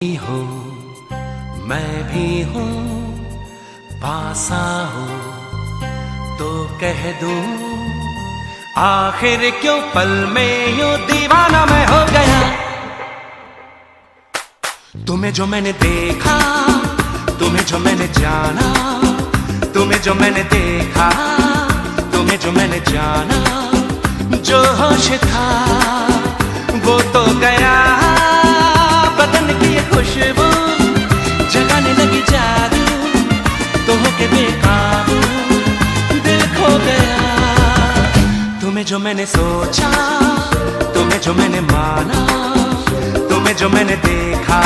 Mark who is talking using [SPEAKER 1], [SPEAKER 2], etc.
[SPEAKER 1] हो मैं भी हूँ, पास आओ तो कह दूं, आखिर क्यों पल में यूं दीवाना मैं हो गया। तुम्हें जो मैंने देखा, तुम्हें जो मैंने जाना, तुम्हें जो मैंने देखा, तुम्हें जो मैंने जाना, जो होश था वो तो गया। बदन की ये खुशबू जगाने लगी जादू, तो होके बेकाबू दिल खो गया। तुम्हें जो मैंने सोचा, तुम्हें जो मैंने माना, तुम्हें जो मैंने देखा,